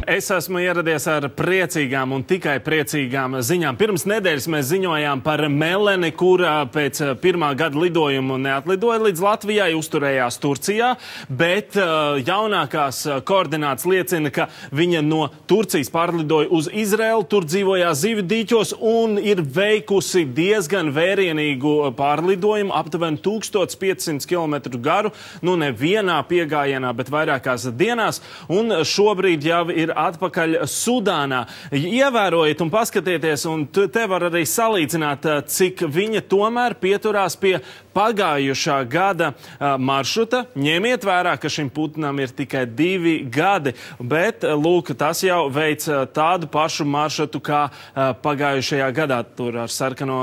Es esmu ieradies ar priecīgām un tikai priecīgām ziņām. Pirms nedēļas mēs ziņojām par Meleni, kura pēc pirmā gada lidojuma neatlidoja līdz Latvijai, uzturējās Turcijā, bet jaunākās koordināts liecina, ka viņa no Turcijas pārlidoja uz Izraelu, tur dzīvojās zivju dīķos un ir veikusi diezgan vērienīgu pārlidojumu, aptuveni 1500 km garu, nu ne vienā piegājienā, bet vairākās dienās, un šobrīd jau ir atpakaļ Sudānā. Ievērojiet un paskatieties, un te var arī salīdzināt, cik viņa tomēr pieturās pie pagājušā gada maršruta. Ņemiet vērā, ka šim putnam ir tikai 2 gadi, bet, lūk, tas jau veic tādu pašu maršrutu kā pagājušajā gadā. Tur ar sarkano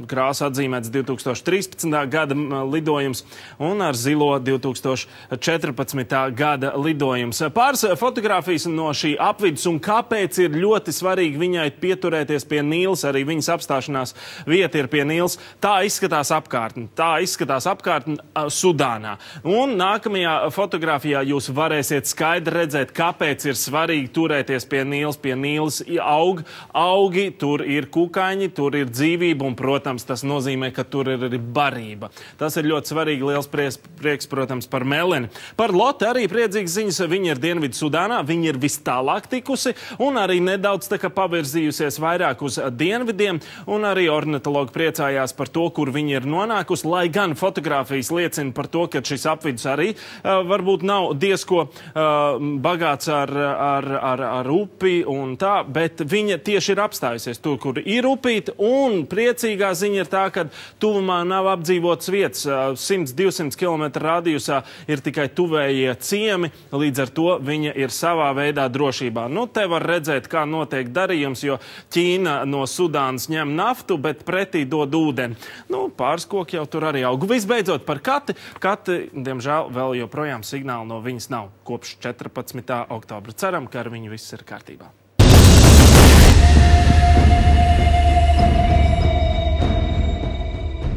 krāsu atzīmēts 2013. gada lidojums un ar zilo 2014. gada lidojums. Pāris fotogrāfijas no šī apvidus un kāpēc ir ļoti svarīgi viņai pieturēties pie Nīlas, arī viņas apstāšanās vieta ir pie Nīlas. Tā izskatās apkārtne. Tā izskatās apkārtne Sudānā. Un nākamajā fotogrāfijā jūs varēsiet skaidri redzēt, kāpēc ir svarīgi turēties pie Nīlas. Pie Nīlas aug augi, tur ir kukaiņi, tur ir dzīvība un, protams, tas nozīmē, ka tur ir arī barība. Tas ir ļoti svarīgi, liels prieks, protams, par Meleni. Par Lotte arī priecīgas ziņas. Viņa ir Dienvidu Sudānā, viņa ir vis tālāk tikusi un arī nedaudz tā kā pavirzījusies vairāk uz dienvidiem, un arī ornitologi priecājās par to, kur viņa ir nonākusi, lai gan fotogrāfijas liecina par to, ka šis apvidus arī varbūt nav diezko bagāts ar upi un tā, bet viņa tieši ir apstājusies tur, kur ir upīte, un priecīgā ziņa ir tā, ka tuvumā nav apdzīvotas vietas. 100-200 km radiusā ir tikai tuvējie ciemi, līdz ar to viņa ir savā veidā drošībā. Nu, te var redzēt, kā notiek darījums, jo Ķīna no Sudānas ņem naftu, bet pretī dod ūdeni. Nu, pāris koki jau tur arī aug. Visbeidzot par Kati. Kati, diemžēl, vēl joprojām signāli no viņas nav kopš 14. oktobra. Ceram, ka ar viņu viss ir kārtībā.